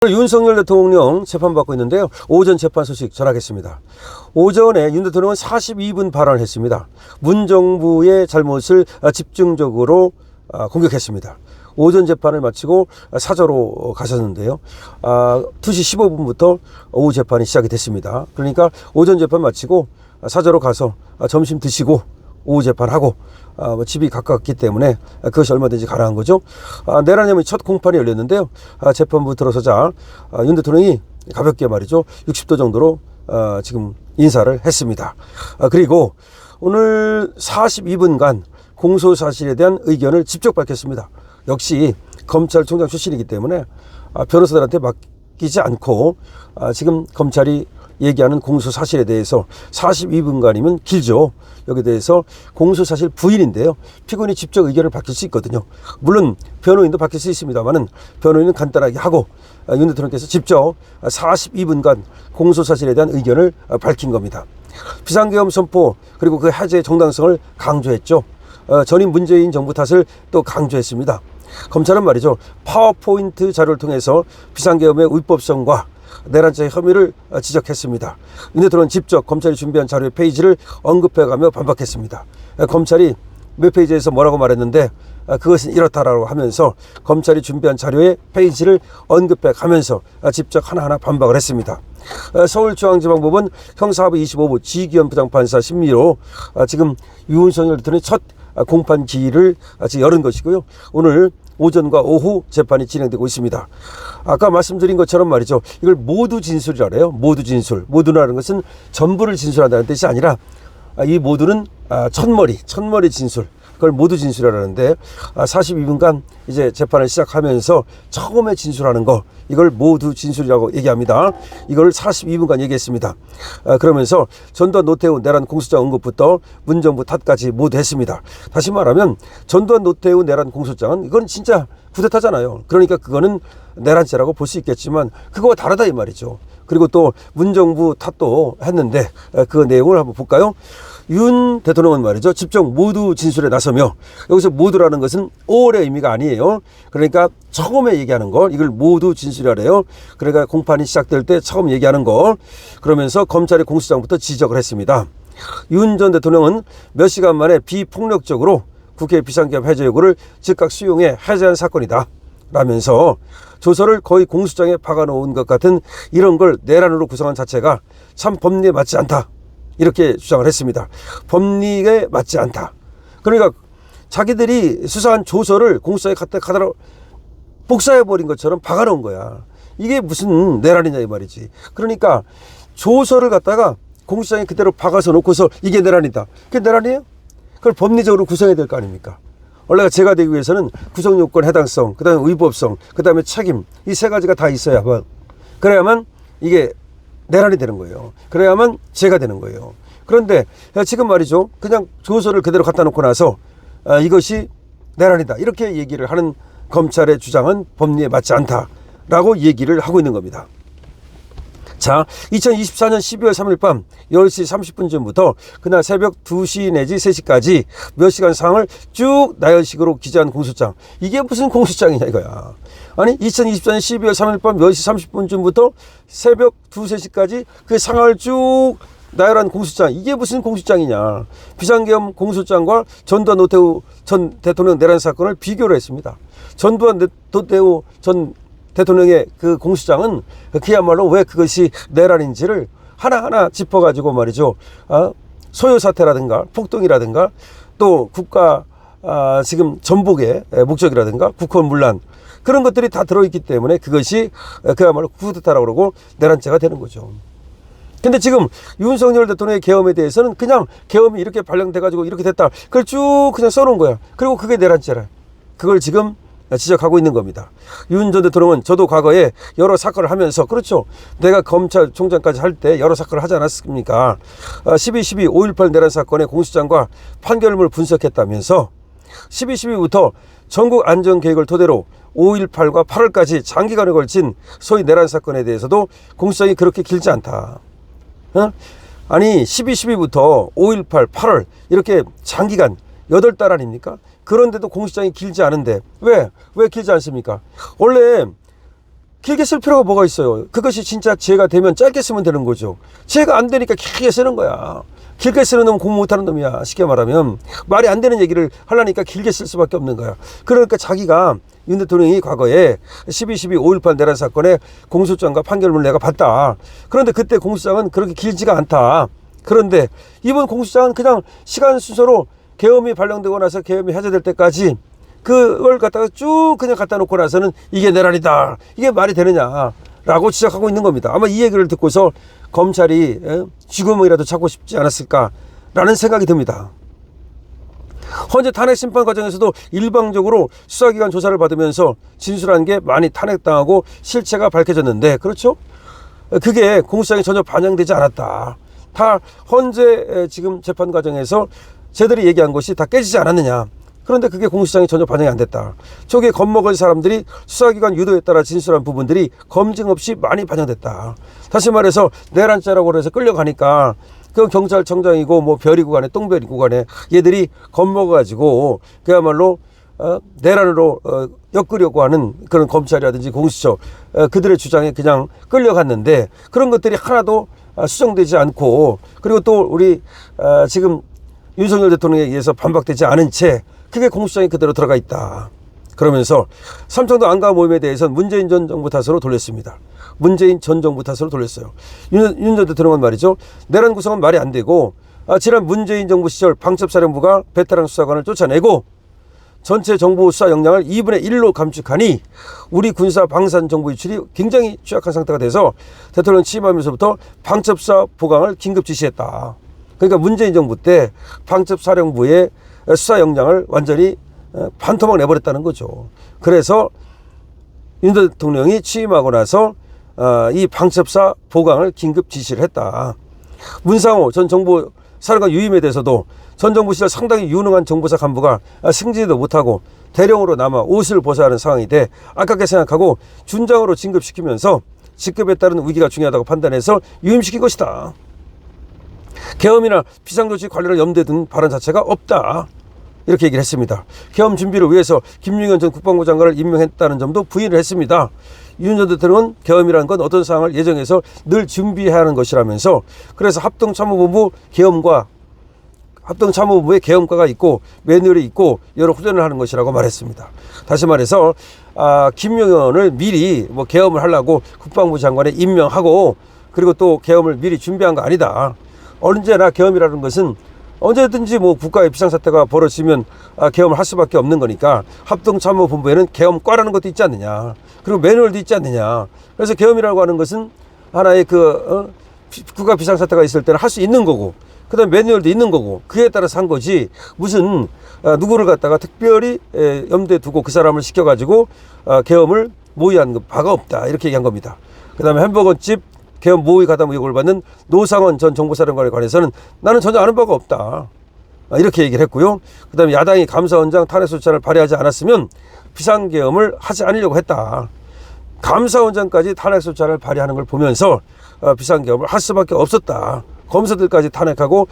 윤석열 대통령 재판받고 있는데요. 오전 재판 소식 전하겠습니다. 오전에 윤 대통령은 42분 발언을 했습니다. 문정부의 잘못을 집중적으로 공격했습니다. 오전 재판을 마치고 사저로 가셨는데요. 2시 15분부터 오후 재판이 시작이 됐습니다. 그러니까 오전 재판 마치고 사저로 가서 점심 드시고 오후 재판하고 집이 가깝기 때문에 그것이 얼마든지 가능한 거죠. 내란 혐의 첫 공판이 열렸는데요. 재판부 들어서자 윤 대통령이 가볍게 말이죠, 60도 정도로 지금 인사를 했습니다. 그리고 오늘 42분간 공소사실에 대한 의견을 직접 밝혔습니다. 역시 검찰총장 출신이기 때문에 변호사들한테 맡기지 않고 지금 검찰이 얘기하는 공소사실에 대해서 42분간이면 길죠. 여기에 대해서 공소사실 부인인데요. 피고인이 직접 의견을 밝힐 수 있거든요. 물론 변호인도 밝힐 수 있습니다만은 변호인은 간단하게 하고 윤 대통령께서 직접 42분간 공소사실에 대한 의견을 밝힌 겁니다. 비상계엄 선포 그리고 그 해제의 정당성을 강조했죠. 전임 문재인 정부 탓을 또 강조했습니다. 검찰은 말이죠, 파워포인트 자료를 통해서 비상계엄의 위법성과 내란죄의 혐의를 지적했습니다. 윤 대통령은 직접 검찰이 준비한 자료의 페이지를 언급해가며 반박했습니다. 검찰이 몇 페이지에서 뭐라고 말했는데 그것은 이렇다라고 하면서 검찰이 준비한 자료의 페이지를 언급해가면서 직접 하나하나 반박을 했습니다. 서울중앙지방법원 형사합의 25부 지기현 부장판사 심리로 지금 윤석열 대통령의 첫 공판 기일을 지금 열은 것이고요. 오늘 오전과 오후 재판이 진행되고 있습니다. 아까 말씀드린 것처럼 말이죠, 이걸 모두 진술이라래요. 모두 진술. 모두라는 것은 전부를 진술한다는 뜻이 아니라 이 모두는 첫머리 진술. 그걸 모두 진술하라는데 42분간 이제 재판을 시작하면서 처음에 진술하는 거, 이걸 모두 진술이라고 얘기합니다. 이걸 42분간 얘기했습니다. 그러면서 전두환 노태우 내란 공소장 언급부터 문정부 탓까지 모두 했습니다. 다시 말하면 전두환 노태우 내란 공소장은 이건 진짜 쿠데타잖아요. 그러니까 그거는 내란죄라고 볼 수 있겠지만 그거와 다르다 이 말이죠. 그리고 또 문정부 탓도 했는데 그 내용을 한번 볼까요? 윤 대통령은 말이죠, 직접 모두 진술에 나서며, 여기서 모두라는 것은 all의 의미가 아니에요. 그러니까 처음에 얘기하는 거, 이걸 모두 진술이라래요. 그러니까 공판이 시작될 때 처음 얘기하는 거, 그러면서 검찰의 공소장부터 지적을 했습니다. 윤 전 대통령은 몇 시간 만에 비폭력적으로 국회 비상계엄 해제 요구를 즉각 수용해 해제한 사건이다 라면서 조서를 거의 공소장에 박아놓은 것 같은 이런 걸 내란으로 구성한 자체가 참 법리에 맞지 않다, 이렇게 주장을 했습니다. 법리에 맞지 않다. 그러니까 자기들이 수사한 조서를 공소장에 갖다 복사해버린 것처럼 박아놓은 거야. 이게 무슨 내란이냐 이 말이지. 그러니까 조서를 갖다가 공소장에 그대로 박아서 놓고서 이게 내란이다. 그게 내란이에요? 그걸 법리적으로 구성해야 될 거 아닙니까? 원래 제가 되기 위해서는 구성요건, 해당성, 그 다음에 위법성, 그 다음에 책임, 이 세 가지가 다 있어야만, 그래야만 이게 내란이 되는 거예요. 그래야만 죄가 되는 거예요. 그런데 지금 말이죠, 그냥 조서를 그대로 갖다 놓고 나서 이것이 내란이다, 이렇게 얘기를 하는 검찰의 주장은 법리에 맞지 않다라고 얘기를 하고 있는 겁니다. 자, 2024년 12월 3일 밤 10시 30분 전부터 그날 새벽 2시 내지 3시까지 몇 시간 상을 쭉 나열식으로 기재한 공소장. 이게 무슨 공소장이냐 이거야. 아니 2024년 12월 3일 밤 10시 30분 전부터 새벽 2, 3시까지 그 상을 쭉 나열한 공소장. 이게 무슨 공소장이냐. 비상계엄 공소장과 전두환 노태우 전 대통령 내란 사건을 비교를 했습니다. 전두환 노태우 전 대통령의 그 공소장은 그야말로 왜 그것이 내란인지를 하나하나 짚어가지고 말이죠, 소요 사태라든가 폭동이라든가 또 국가 지금 전복의 목적이라든가 국헌 문란, 그런 것들이 다 들어있기 때문에 그것이 그야말로 쿠데타라고 그러고 내란죄가 되는 거죠. 근데 지금 윤석열 대통령의 계엄에 대해서는 그냥 계엄이 이렇게 발령돼가지고 이렇게 됐다, 그걸 쭉 그냥 써놓은 거야. 그리고 그게 내란죄라. 그걸 지금 지적하고 있는 겁니다. 윤 전 대통령은 저도 과거에 여러 사건을 하면서, 그렇죠, 내가 검찰총장까지 할 때 여러 사건을 하지 않았습니까? 12.12 5.18 내란 사건의 공소장과 판결문을 분석했다면서 12.12부터 전국 안전계획을 토대로 5.18과 8월까지 장기간에 걸친 소위 내란 사건에 대해서도 공소장이 그렇게 길지 않다. 아니 12.12부터 5.18, 8월 이렇게 장기간 8달 아닙니까? 그런데도 공소장이 길지 않은데 왜 길지 않습니까? 원래 길게 쓸 필요가 뭐가 있어요. 그것이 진짜 죄가 되면 짧게 쓰면 되는 거죠. 죄가 안 되니까 길게 쓰는 거야. 길게 쓰는 놈은 공부 못하는 놈이야. 쉽게 말하면 말이 안 되는 얘기를 하려니까 길게 쓸 수밖에 없는 거야. 그러니까 자기가 윤 대통령이 과거에 12.12 5.18 내란 사건에 공소장과 판결문을 내가 봤다. 그런데 그때 공소장은 그렇게 길지가 않다. 그런데 이번 공소장은 그냥 시간 순서로 계엄이 발령되고 나서 계엄이 해제될 때까지 그걸 갖다가 쭉 그냥 갖다 놓고 나서는 이게 내란이다. 이게 말이 되느냐라고 지적하고 있는 겁니다. 아마 이 얘기를 듣고서 검찰이 쥐구멍이라도 찾고 싶지 않았을까라는 생각이 듭니다. 현재 탄핵 심판 과정에서도 일방적으로 수사기관 조사를 받으면서 진술한 게 많이 탄핵당하고 실체가 밝혀졌는데, 그렇죠? 그게 공소장에 전혀 반영되지 않았다. 다 현재 지금 재판 과정에서 쟤들이 얘기한 것이 다 깨지지 않았느냐. 그런데 그게 공소장에 전혀 반영이 안 됐다. 저게 겁먹을 사람들이 수사기관 유도에 따라 진술한 부분들이 검증 없이 많이 반영됐다. 다시 말해서 내란죄라고 해서 끌려가니까 그 경찰청장이고 뭐 별이고 간에 똥별이고 간에 얘들이 겁먹어가지고 그야말로 내란으로 엮으려고 하는 그런 검찰이라든지 공수처 그들의 주장에 그냥 끌려갔는데, 그런 것들이 하나도 수정되지 않고, 그리고 또 우리 지금 윤석열 대통령에 의해서 반박되지 않은 채 그게 공수장에 그대로 들어가 있다. 그러면서 삼청도 안가 모임에 대해서는 문재인 전 정부 탓으로 돌렸습니다. 문재인 전 정부 탓으로 돌렸어요. 윤 전 대통령은 말이죠, 내란 구성은 말이 안 되고 지난 문재인 정부 시절 방첩사령부가 베테랑 수사관을 쫓아내고 전체 정부 수사 역량을 2분의 1로 감축하니 우리 군사 방산 정부 유출이 굉장히 취약한 상태가 돼서 대통령 취임하면서부터 방첩사 보강을 긴급 지시했다. 그러니까 문재인 정부 때 방첩사령부의 수사 역량을 완전히 반토막 내버렸다는 거죠. 그래서 윤 대통령이 취임하고 나서 이 방첩사 보강을 긴급 지시를 했다. 문상호 전 정부 사령관 유임에 대해서도 전 정부 시절 상당히 유능한 정보사 간부가 승진도 못하고 대령으로 남아 옷을 벗어야 하는 상황이 돼 아깝게 생각하고 준장으로 진급시키면서 직급에 따른 위기가 중요하다고 판단해서 유임시킨 것이다. 계엄이나 비상조치 관리를 염두에 둔 발언 자체가 없다. 이렇게 얘기를 했습니다. 계엄 준비를 위해서 김용현 전 국방부 장관을 임명했다는 점도 부인을 했습니다. 윤 전 대통령은 계엄이라는 건 어떤 상황을 예정해서 늘 준비해야 하는 것이라면서, 그래서 합동참모본부 계엄과 합동참모본부에 계엄과가 있고 매뉴얼이 있고 여러 훈련을 하는 것이라고 말했습니다. 다시 말해서 김용현을 미리 뭐 계엄을 하려고 국방부 장관에 임명하고 그리고 또 계엄을 미리 준비한 거 아니다. 언제나 계엄이라는 것은 언제든지 뭐 국가의 비상사태가 벌어지면 계엄을 할 수밖에 없는 거니까 합동참모본부에는 계엄과라는 것도 있지 않느냐. 그리고 매뉴얼도 있지 않느냐. 그래서 계엄이라고 하는 것은 하나의 국가 비상사태가 있을 때는 할 수 있는 거고, 그 다음에 매뉴얼도 있는 거고, 그에 따라서 한 거지 무슨 누구를 갖다가 특별히 염두에 두고 그 사람을 시켜가지고 계엄을 모의한 바가 없다. 이렇게 얘기한 겁니다. 그 다음에 햄버거집 계엄 모의 가담 의혹을 받는 노상원 전 정보사령관에 관해서는 나는 전혀 아는 바가 없다. 이렇게 얘기를 했고요. 그 다음에 야당이 감사원장 탄핵소추안을 발의하지 않았으면 비상계엄을 하지 않으려고 했다. 감사원장까지 탄핵소추안을 발의하는 걸 보면서 비상계엄을 할 수밖에 없었다. 검사들까지 탄핵하고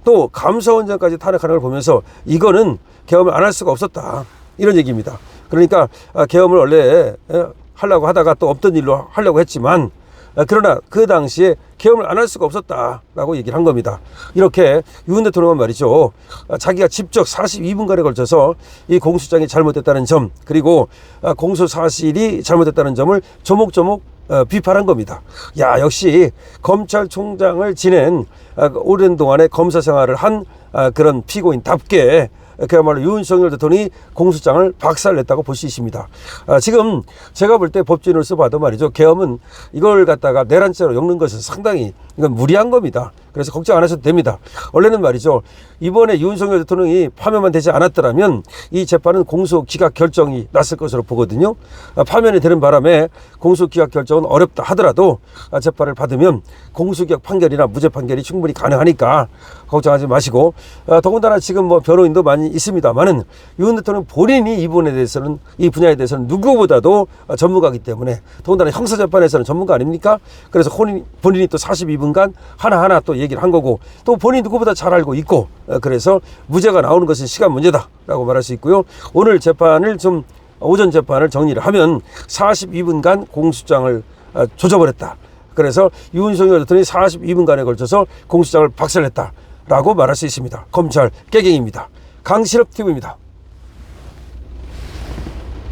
또 감사원장까지 탄핵하는 걸 보면서 이거는 계엄을 안 할 수가 없었다. 이런 얘기입니다. 그러니까 계엄을 원래 하려고 하다가 또 없던 일로 하려고 했지만 그러나 그 당시에 계엄을 안 할 수가 없었다라고 얘기를 한 겁니다. 이렇게 윤 대통령은 말이죠, 자기가 직접 42분간에 걸쳐서 이 공소장이 잘못됐다는 점, 그리고 공소 사실이 잘못됐다는 점을 조목조목 비판한 겁니다. 야, 역시 검찰총장을 지낸 오랜 동안의 검사 생활을 한 그런 피고인답게 그야말로 윤석열 대통령이 공소장을 박살냈다고 볼 수 있습니다. 지금 제가 볼 때 법조인으로서 봐도 말이죠, 계엄은 이걸 갖다가 내란죄로 엮는 것은 상당히 이건 무리한 겁니다. 그래서 걱정 안 하셔도 됩니다. 원래는 말이죠, 이번에 윤석열 대통령이 파면만 되지 않았더라면 이 재판은 공소 기각 결정이 났을 것으로 보거든요. 파면이 되는 바람에 공소 기각 결정은 어렵다 하더라도 재판을 받으면 공소 기각 판결이나 무죄 판결이 충분히 가능하니까 걱정하지 마시고, 더군다나 지금 뭐 변호인도 많이 있습니다만은 윤 대통령 본인이 이 부분에 대해서는, 이 분야에 대해서는 누구보다도 전문가이기 때문에, 더군다나 형사재판에서는 전문가 아닙니까? 그래서 본인이 또 42분간 하나하나 또 얘기를 한 거고, 또 본인이 누구보다 잘 알고 있고, 그래서 무죄가 나오는 것은 시간 문제다라고 말할 수 있고요. 오늘 재판을 좀 오전 재판을 정리를 하면 42분간 공소장을 조져버렸다. 그래서 윤석열 대통령이 42분간에 걸쳐서 공소장을 박살냈다라고 말할 수 있습니다. 검찰 깨갱입니다. 강실업 TV입니다.